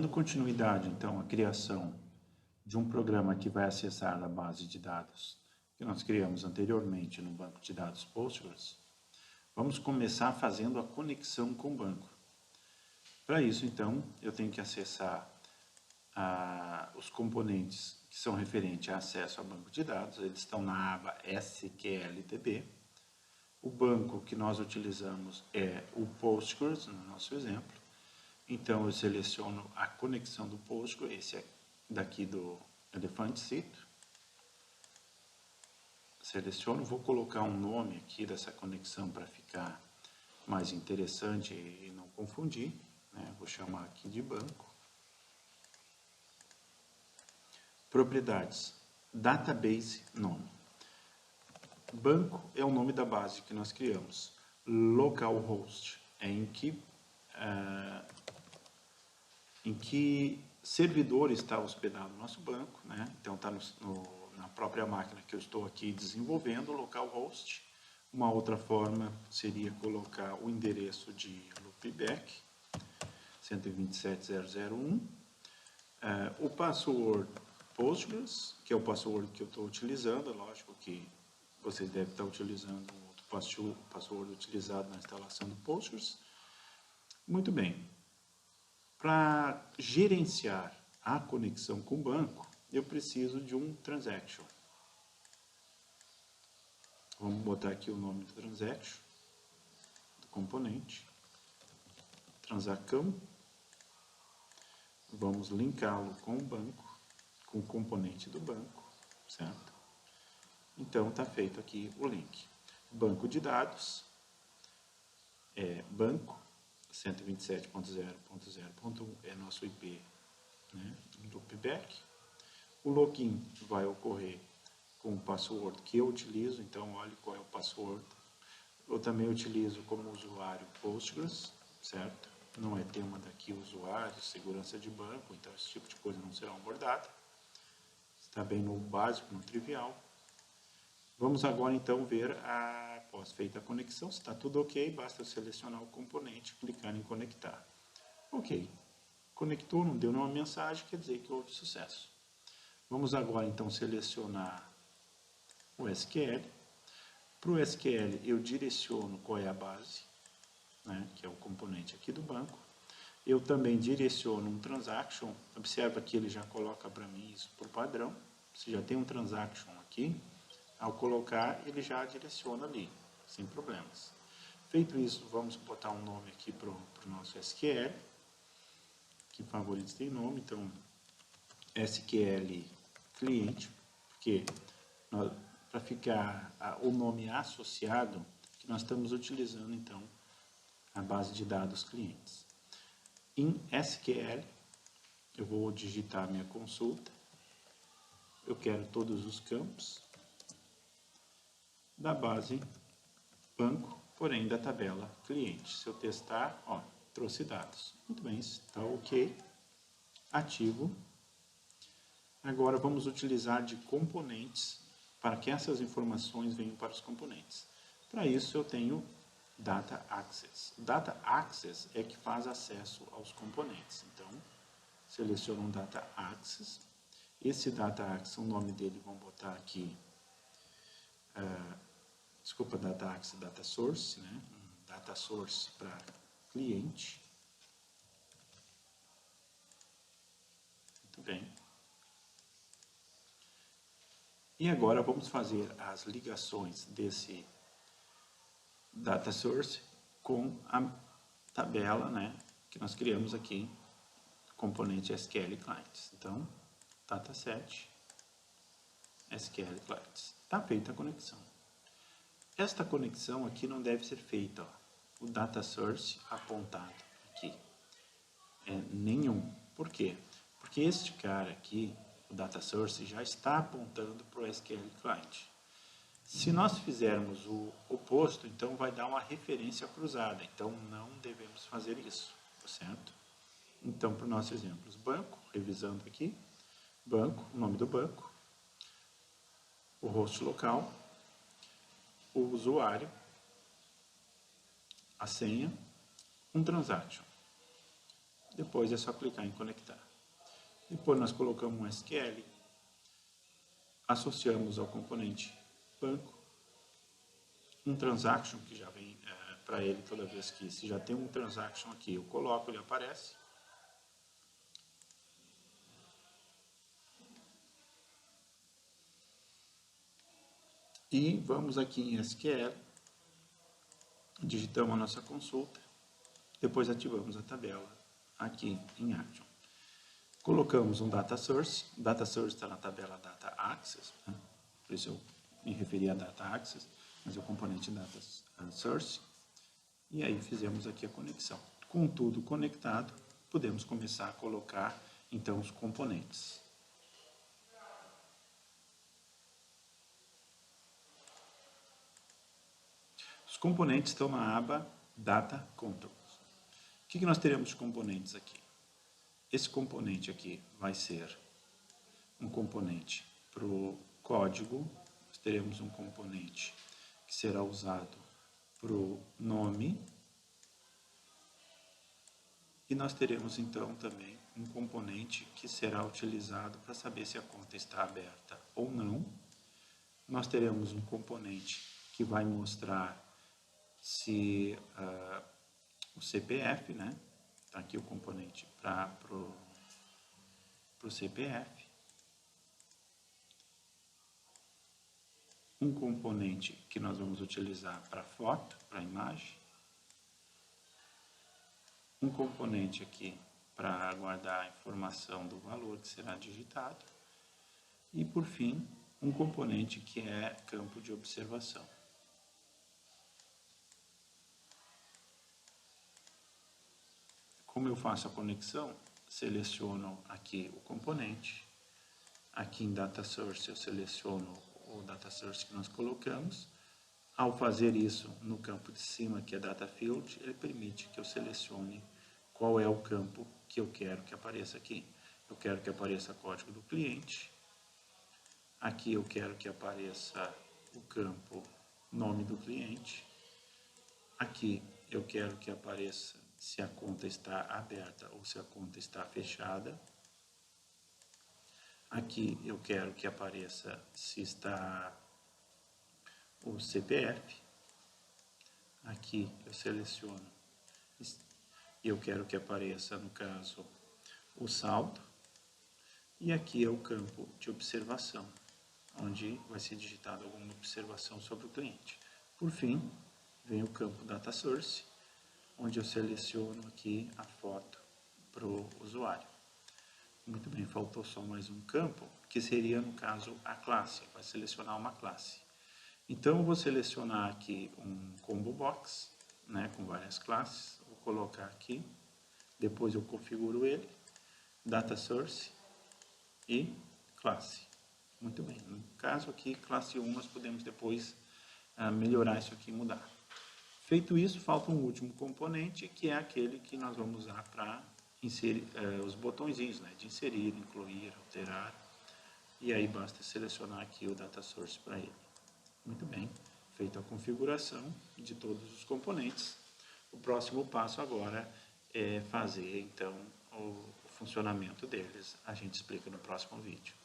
Dando continuidade, então, à criação de um programa que vai acessar a base de dados que nós criamos anteriormente no banco de dados Postgres, vamos começar fazendo a conexão com o banco. Para isso, então, eu tenho que acessar os componentes que são referentes a acesso ao banco de dados. Eles estão na aba SQLDB. O banco que nós utilizamos é o Postgres, no nosso exemplo. Então, eu seleciono a conexão do Postgres, esse é daqui do Elephant Seat. Seleciono, vou colocar um nome aqui dessa conexão para ficar mais interessante e não confundir, né? Vou chamar aqui de banco. Propriedades, database, nome. Banco é o nome da base que nós criamos. Localhost é em que servidor está hospedado o nosso banco, né? Então está na própria máquina que eu estou aqui desenvolvendo, localhost. Uma outra forma seria colocar o endereço de loopback, 127.0.0.1. O password Postgres, que é o password que eu estou utilizando, é lógico que vocês devem estar utilizando um outro password utilizado na instalação do Postgres. Muito bem. Para gerenciar a conexão com o banco, eu preciso de um transaction. Vamos botar aqui o nome do transaction, do componente, transaction. Vamos linká-lo com o banco, com o componente do banco, certo? Então, está feito aqui o link. Banco de dados, banco, 127.0.0.1 é nosso IP, né, loopback. O login vai ocorrer com o password que eu utilizo, então olhe qual é o password. Eu também utilizo como usuário Postgres, certo? Não é tema daqui usuário, segurança de banco, então esse tipo de coisa não será abordada. Está bem no básico, no trivial. Vamos agora então ver, após feita a conexão, se está tudo ok, basta eu selecionar o componente, clicar em conectar. Ok, conectou, não deu nenhuma mensagem, quer dizer que houve sucesso. Vamos agora então selecionar o SQL. Para o SQL eu direciono qual é a base, né, que é o componente aqui do banco. Eu também direciono um transaction, observa que ele já coloca para mim isso por padrão. Se já tem um transaction aqui, ao colocar ele já direciona ali, sem problemas. Feito isso, vamos botar um nome aqui para o nosso SQL, que favoritos tem nome, então SQL cliente, porque para ficar o nome associado, que nós estamos utilizando então a base de dados clientes. Em SQL, eu vou digitar minha consulta, eu quero todos os campos da base banco, porém da tabela cliente. Se eu testar, ó, trouxe dados. Muito bem, está ok. Ativo. Agora vamos utilizar de componentes para que essas informações venham para os componentes. Para isso eu tenho Data Access. Data Access é que faz acesso aos componentes. Então, seleciono um Data Access. Esse Data Access, o nome dele, vamos botar aqui, Data Access, Data Source, né? Data Source para cliente. Muito bem. E agora vamos fazer as ligações desse Data Source com a tabela, né, que nós criamos aqui, componente SQL Clients. Então, dataset SQL Clients. Está feita a conexão. Esta conexão aqui não deve ser feita, ó, o Data Source apontado aqui. Nenhum. Por quê? Porque este cara aqui, o Data Source, já está apontando para o SQL Client. Se nós fizermos o oposto, então vai dar uma referência cruzada. Então, não devemos fazer isso, certo? Então, para os nossos exemplos, banco, revisando aqui, banco, o nome do banco, o host local, o usuário, a senha, um transaction. Depois é só clicar em conectar. Depois nós colocamos um SQL, associamos ao componente banco, um transaction que já vem para ele toda vez que, se já tem um transaction aqui, eu coloco, ele aparece. E vamos aqui em SQL, digitamos a nossa consulta, depois ativamos a tabela aqui em Action. Colocamos um Data Source está na tabela Data Access, né? Por isso eu me referi a Data Access, mas é o componente Data Source. E aí fizemos aqui a conexão. Com tudo conectado, podemos começar a colocar então os componentes. Os componentes estão na aba Data Controls. O que nós teremos de componentes aqui? Esse componente aqui vai ser um componente para o código. Nós teremos um componente que será usado para o nome. E nós teremos então também um componente que será utilizado para saber se a conta está aberta ou não. Nós teremos um componente que vai mostrar se o CPF, né? Está aqui o componente para o CPF. Um componente que nós vamos utilizar para foto, para imagem. Um componente aqui para guardar a informação do valor que será digitado. E, por fim, um componente que é campo de observação. Como eu faço a conexão, seleciono aqui o componente. Aqui em Data Source eu seleciono o Data Source que nós colocamos. Ao fazer isso no campo de cima, que é Data Field, ele permite que eu selecione qual é o campo que eu quero que apareça aqui. Eu quero que apareça o código do cliente. Aqui eu quero que apareça o campo nome do cliente. Aqui eu quero que apareça se a conta está aberta ou se a conta está fechada. Aqui eu quero que apareça se está o CPF. Aqui eu seleciono e eu quero que apareça, no caso, o saldo. E aqui é o campo de observação, onde vai ser digitada alguma observação sobre o cliente. Por fim, vem o campo Data Source, onde eu seleciono aqui a foto para o usuário. Muito bem, faltou só mais um campo, que seria, no caso, a classe. Vai selecionar uma classe. Então, eu vou selecionar aqui um combo box, né, com várias classes. Vou colocar aqui. Depois eu configuro ele. Data Source e classe. Muito bem. No caso aqui, classe 1, nós podemos depois melhorar isso aqui e mudar. Feito isso, falta um último componente, que é aquele que nós vamos usar para inserir os botõezinhos, né, de inserir, incluir, alterar. E aí basta selecionar aqui o Data Source para ele. Muito bem. Feita a configuração de todos os componentes, o próximo passo agora é fazer então o funcionamento deles. A gente explica no próximo vídeo.